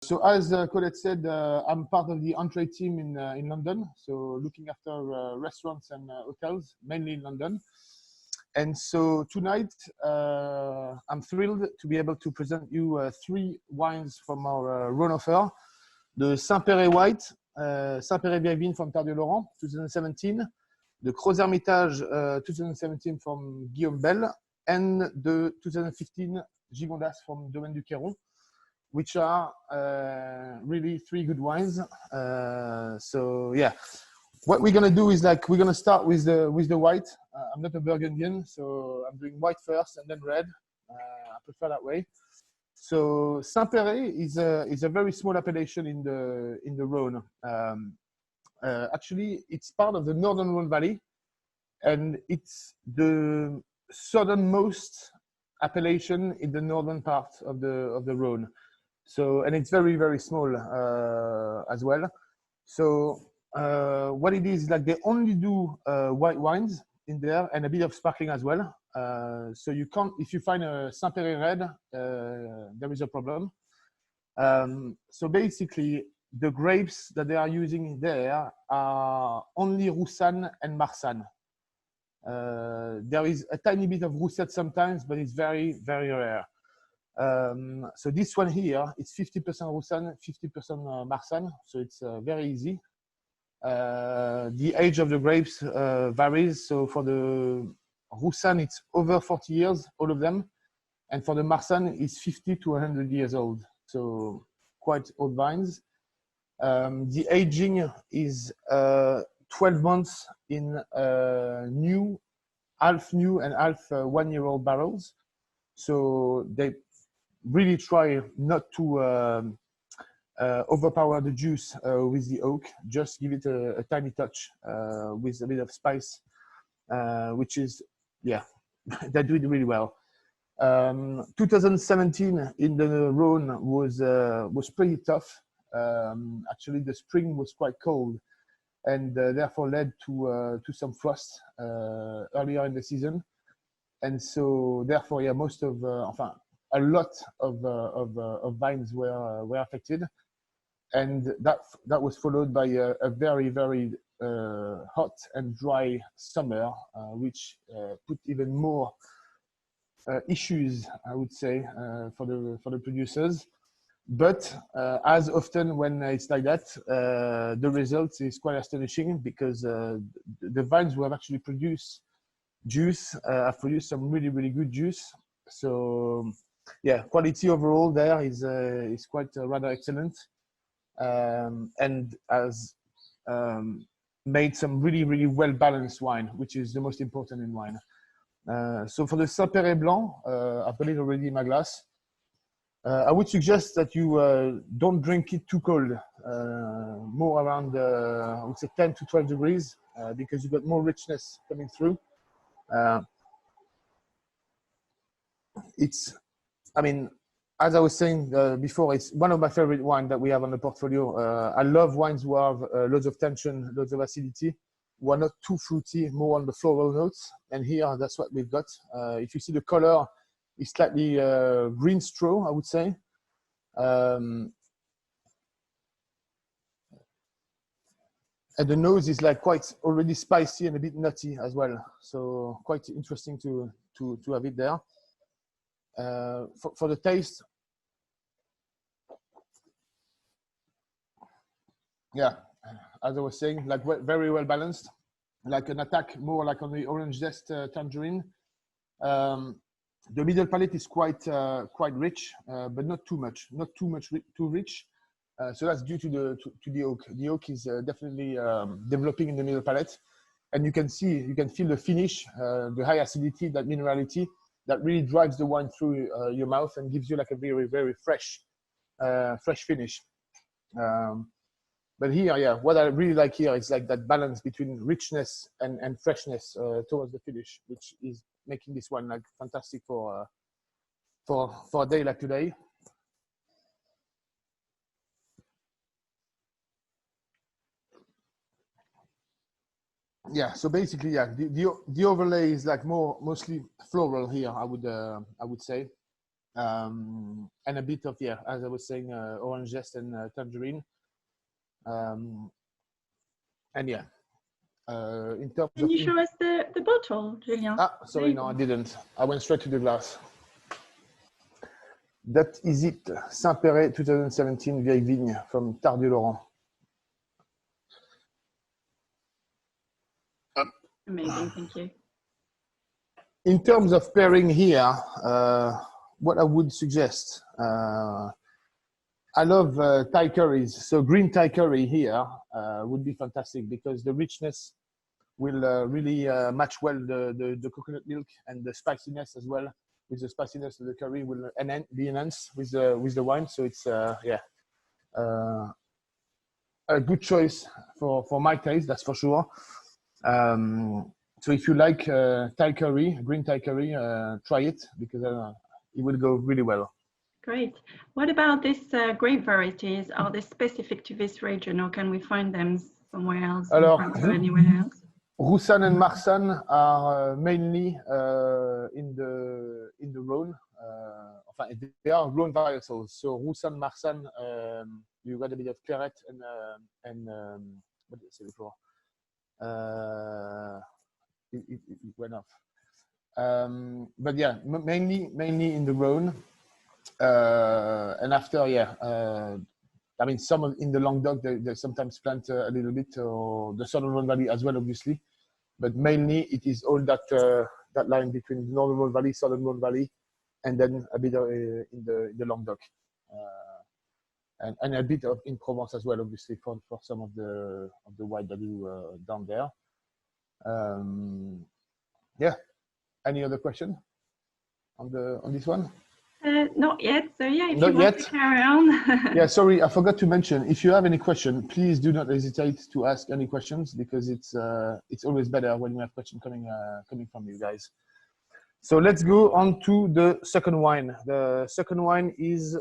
So as Colette said, I'm part of the entree team in London, so looking after restaurants and hotels, mainly in London. And so tonight, I'm thrilled to be able to present you 3 wines from our Rhone offer. The Saint-Péret White, Saint-Péret Vieille Vigne from Terre de Laurent, 2017. The Gros Hermitage, 2017 from Guillaume Bell. And the 2015 Gigondas from Domaine du Queyron, which are really 3 good wines. So yeah, what we're gonna do is like we're gonna start with the white. I'm not a Burgundian, so I'm doing white first and then red. I prefer that way. So Saint-Péret is a very small appellation in the Rhone. Actually, it's part of the northern Rhone Valley, and it's the southernmost appellation in the northern part of the Rhone. So, and it's very, very small as well. So what it is like they only do white wines in there and a bit of sparkling as well. So you can't, if you find a Saint-Péret red, there is a problem. So basically the grapes that they are using there are only Roussanne and Marsanne. There is a tiny bit of Roussette sometimes, but it's very, very rare. So this one here, it's 50% Roussanne, 50% Marsanne, so it's very easy. The age of the grapes varies. So for the Roussanne, it's over 40 years, all of them. And for the Marsanne, it's 50 to 100 years old. So quite old vines. The aging is 12 months in new, half new and half 1-year-old barrels. So they really try not to overpower the juice with the oak. Just give it a tiny touch with a bit of spice, which is, yeah, they do it really well. 2017 in the Rhone was pretty tough. Actually, the spring was quite cold, and therefore led to some frost earlier in the season. And so, therefore, yeah, most of, enfin, a lot of vines were affected, and that was followed by a very, very hot and dry summer, which put even more issues, I would say, for the producers. But as often when it's like that, the result is quite astonishing, because the vines who have actually produced juice have produced some really, really good juice. So yeah, quality overall there is quite rather excellent, and has made some really, really well balanced wine, which is the most important in wine. So for the Saint-Péret Blanc, I've got it already in my glass. I would suggest that you don't drink it too cold, more around, I would say 10 to 12 degrees, because you've got more richness coming through. It's, I mean, as I was saying before, it's one of my favorite wines that we have on the portfolio. I love wines who have loads of tension, loads of acidity, who are not too fruity, more on the floral notes. And here, that's what we've got. If you see the color, it's slightly green straw, I would say. And the nose is like quite already spicy and a bit nutty as well. So quite interesting to have it there. For the taste, yeah, as I was saying, like very well balanced, like an attack more like on the orange zest tangerine. The middle palate is quite rich, but not too much, too rich. So that's due to the oak. The oak is definitely developing in the middle palate, and you can feel the finish, the high acidity, that minerality that really drives the wine through your mouth and gives you like a very, very fresh finish. But here, yeah, what I really like here is like that balance between richness and freshness towards the finish, which is making this one like fantastic for a day like today. Yeah, so basically, yeah, the overlay is like mostly floral here, I would say. and a bit of, yeah, as I was saying, orange zest and tangerine. And yeah, in terms Can of... you show us the bottle, Julien? Ah, sorry, no, I didn't. I went straight to the glass. That is it. Saint-Péret 2017 Vieille Vigne from Tardieu-Laurent. Amazing, thank you. In terms of pairing here, what I would suggest, I love Thai curries. So green Thai curry here would be fantastic because the richness will really match well the coconut milk, and the spiciness as well. With the spiciness of the curry will be enhanced with the wine. So it's yeah, a good choice for my taste, that's for sure. So if you like Thai curry, green Thai curry, try it because it will go really well. Great. What about these grape varieties? Are they specific to this region, or can we find them somewhere else, in France or anywhere else? Roussanne and Marsanne are mainly in the Rhone. Enfin, they are Rhone varietals. So Roussanne, Marsanne, you got a bit of claret and what did I say before? It went off. But yeah, mainly in the Rhone. And after, yeah, I mean, some in the Languedoc, they sometimes plant a little bit, or the Southern Rhone Valley as well, obviously. But mainly it is all that line between Northern Rhone Valley, Southern Rhone Valley, and then a bit in the Languedoc. And a bit of in Provence as well, obviously, for some of the white value down there. Yeah. Any other question on this one? Not yet. So yeah, if Not you want yet. to carry on. Yeah, sorry, I forgot to mention. If you have any question, please do not hesitate to ask any questions, because it's always better when we have questions coming from you guys. So let's go on to the second wine. The second wine is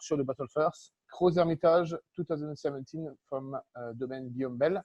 show the bottle first. Gros Hermitage 2017 from Domaine Guillaume Bell.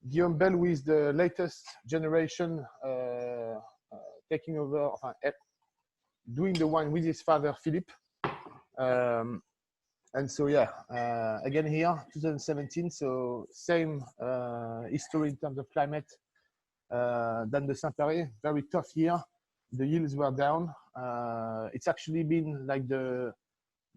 Guillaume Bell with the latest generation taking over, doing the wine with his father Philippe. And so yeah, again here 2017, so same history in terms of climate than the Saint-Péret. Very tough year. The yields were down. It's actually been like the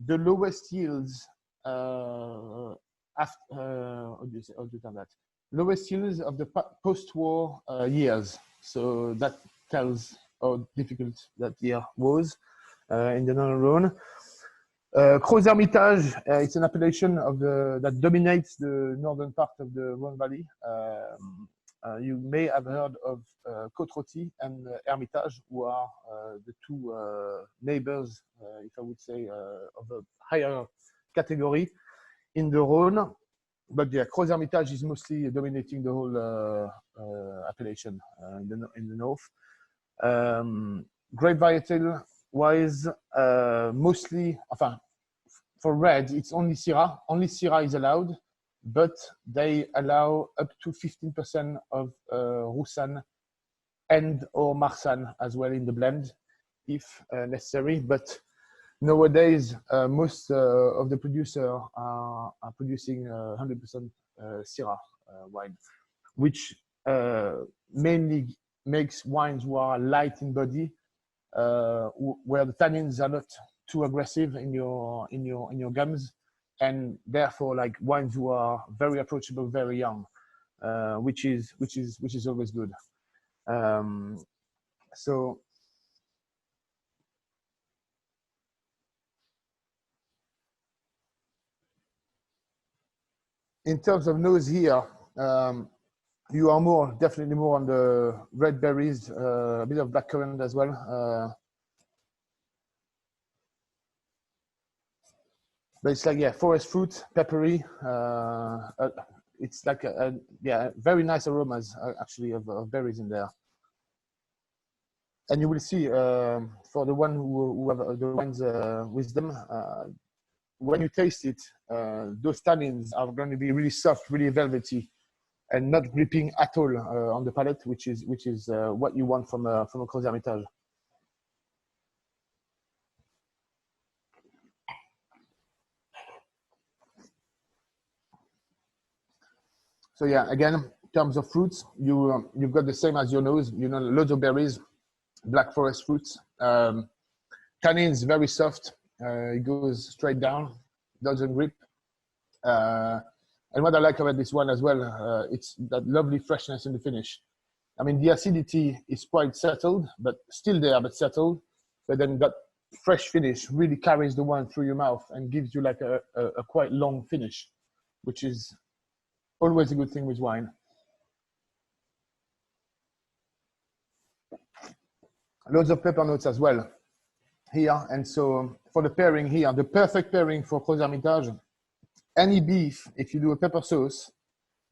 lowest yields after how do you tell that? Lowest yields of the post-war years. So that tells how difficult that year was in the Northern Rhone. Gros Hermitage, it's an appellation that dominates the northern part of the Rhone Valley. You may have heard of Côte-Rôtie and Hermitage, who are the two neighbors, if I would say, of a higher category in the Rhone. But yeah, Gros Hermitage is mostly dominating the whole appellation in the north. Grape varietal wise, mostly, for red, it's only Syrah. Only Syrah is allowed, but they allow up to 15% of Roussanne and or Marsanne as well in the blend, if necessary. But nowadays, most of the producers are producing 100% Syrah wine, which mainly makes wines who are light in body, where the tannins are not too aggressive in your gums, and therefore like wines who are very approachable, very young, which is always good. So in terms of nose here, you are definitely more on the red berries, a bit of blackcurrant as well. But it's like, yeah, forest fruit, peppery. It's like very nice aromas actually of berries in there. And you will see for the one who have the wines with them, when you taste it, those tannins are going to be really soft, really velvety, and not gripping at all on the palate, which is what you want from a Gros Hermitage. So yeah, again, in terms of fruits, you've got the same as your nose. You know, loads of berries, black forest fruits. Tannin is very soft. It goes straight down, doesn't grip. And what I like about this one as well, it's that lovely freshness in the finish. I mean, the acidity is quite settled, but still there, but settled. But then that fresh finish really carries the wine through your mouth and gives you like a quite long finish, which is always a good thing with wine. Loads of pepper notes as well here. And so for the pairing here, the perfect pairing for Gros Hermitage, any beef, if you do a pepper sauce,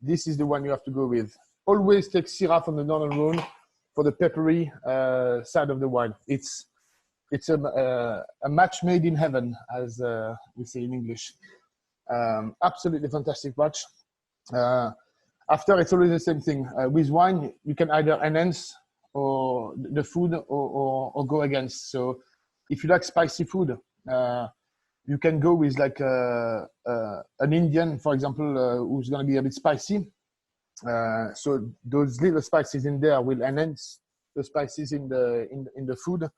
this is the one you have to go with. Always take Syrah from the Northern Rhone for the peppery side of the wine. It's a match made in heaven, as we say in English. Absolutely fantastic match. After, it's always the same thing. With wine, you can either enhance or the food or go against. So if you like spicy food, you can go with like an Indian, for example, who's going to be a bit spicy. So those little spices in there will enhance the spices in the food.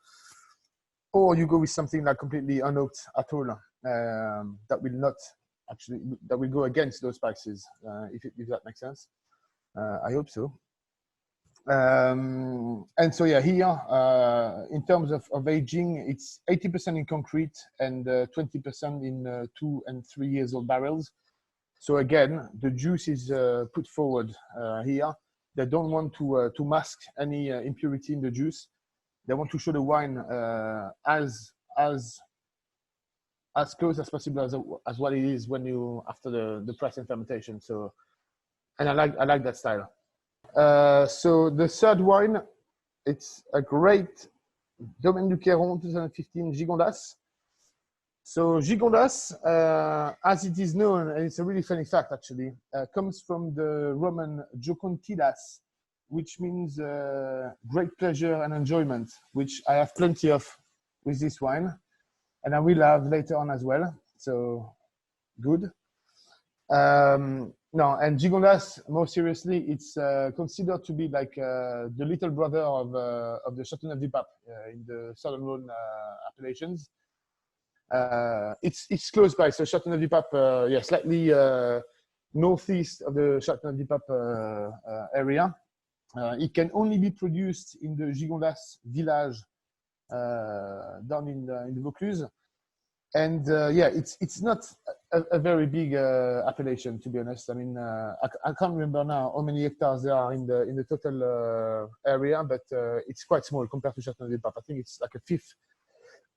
Or you go with something like completely unoaked at all, that will not actually, that will go against those spices, if that makes sense. I hope so. And so yeah, here in terms of aging, it's 80% in concrete and 20% in 2 and 3 years old barrels. So again, the juice is put forward here. They don't want to mask any impurity in the juice. They want to show the wine as close as possible as what it is when you after the press and fermentation. So, and I like that style. So the third wine, it's a great Domaine du Queyron 2015 Gigondas. So Gigondas, as it is known, and it's a really funny fact actually, comes from the Roman Jocontidas, which means great pleasure and enjoyment, which I have plenty of with this wine, and I will have later on as well. So good. No, and Gigondas, more seriously, it's considered to be like the little brother of the Châteauneuf-du-Pape in the Southern Rhone appellations. It's close by, so Châteauneuf-du-Pape, yeah, slightly northeast of the Châteauneuf-du-Pape area. It can only be produced in the Gigondas village down in the Vaucluse. And yeah, it's not a very big appellation, to be honest. I mean, I can't remember now how many hectares there are in the total area, but it's quite small compared to Châteauneuf-du-Pape. I think it's like a fifth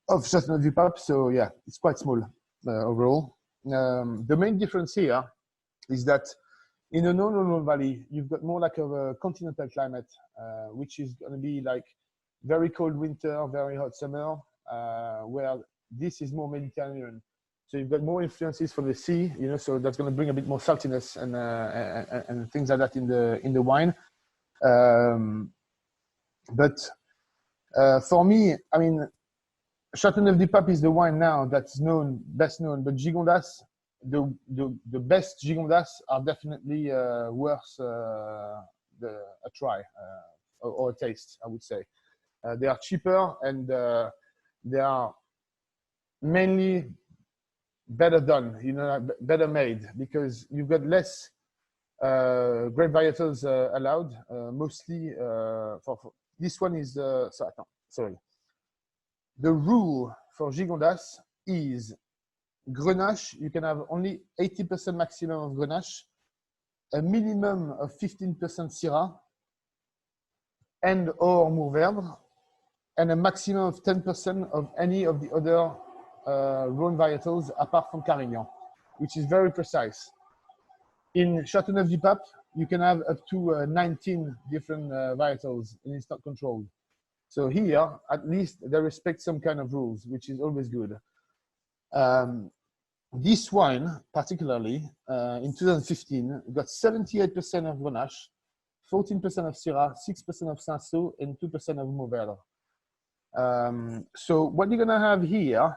of Châteauneuf-du-Pape. So yeah, it's quite small overall. The main difference here is that in the Rhone Valley, you've got more like a continental climate, which is going to be like very cold winter, very hot summer, where this is more Mediterranean. So you've got more influences from the sea, you know, so that's going to bring a bit more saltiness and things like that in the wine. But for me, I mean, Châteauneuf-du-Pape is the wine now that's best known, but Gigondas, the best Gigondas are definitely worth a try or a taste, I would say. They are cheaper and they are mainly better done, you know, better made, because you've got less grape varietals allowed. Mostly for this one is sorry. The rule for Gigondas is Grenache. You can have only 80% maximum of Grenache, a minimum of 15% Syrah and or Mourvèdre, and a maximum of 10% of any of the other Rhone varietals apart from Carignan, which is very precise. In Châteauneuf-du-Pape, you can have up to 19 different varietals and it's not controlled. So here, at least they respect some kind of rules, which is always good. This wine, particularly, in 2015, got 78% of Grenache, 14% of Syrah, 6% of Cinsault, and 2% of Mourvèdre. So what you're going to have here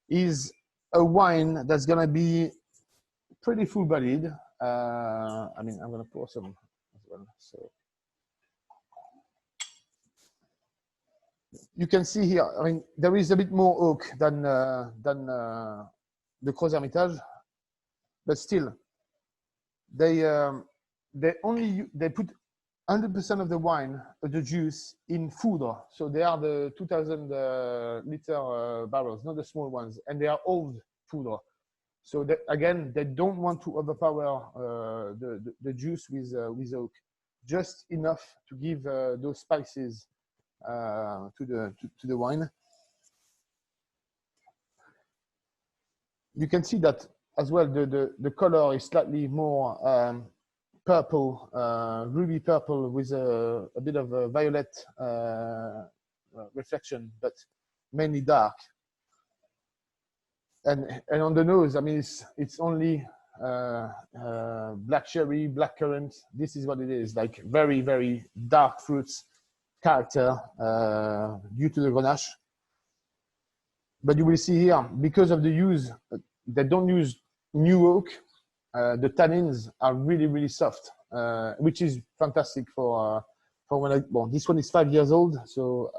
is a wine that's going to be pretty full-bodied, I mean, I'm going to pour some as well. So you can see here, I mean, there is a bit more oak than the Gros Hermitage, but still, they put 100% of the wine, the juice, in foudre. So they are the 2,000 liter barrels, not the small ones, and they are old foudre. So that, again, they don't want to overpower the juice with oak, just enough to give those spices to the wine. You can see that as well. The color is slightly more purple, ruby purple, with a bit of a violet reflection, but mainly dark. And on the nose, I mean, it's only black cherry, black currant. This is what it is, like very, very dark fruits character due to the Grenache. But you will see here, because of the use, they don't use new oak, the tannins are really, really soft, which is fantastic for when well, this one is 5 years old, so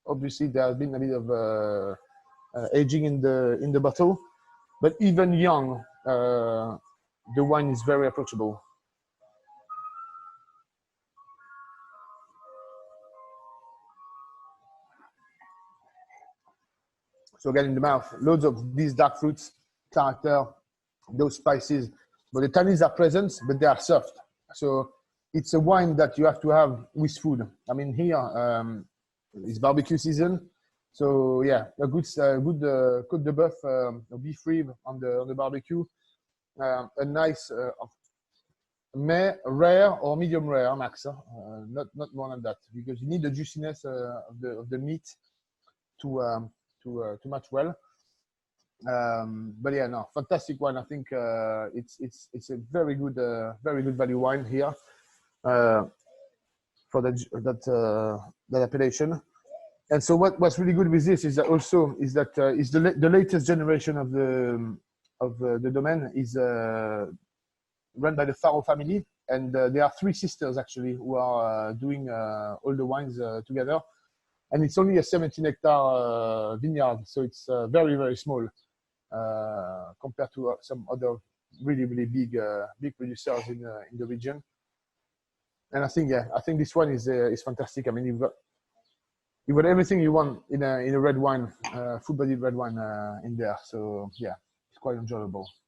obviously there has been a bit of aging in the bottle, but even young, the wine is very approachable. So again, in the mouth, loads of these dark fruits, character, those spices, but the tannins are present, but they are soft. So it's a wine that you have to have with food. I mean, here it's barbecue season, so yeah, a good côte de bœuf, beef rib on the barbecue, a nice rare or medium rare max, not more than that, because you need the juiciness of the meat to match well. But yeah, no, fantastic wine. I think it's a very good value wine here for that appellation. And so what's really good with this is that also is the latest generation of the domain is run by the Faro family, and there are 3 sisters actually who are doing all the wines together. And it's only a 17-hectare vineyard, so it's very, very small compared to some other really, really big producers in the region. And I think this one is fantastic. I mean, you've got everything you want in a red wine, full-bodied red wine in there. So yeah, it's quite enjoyable.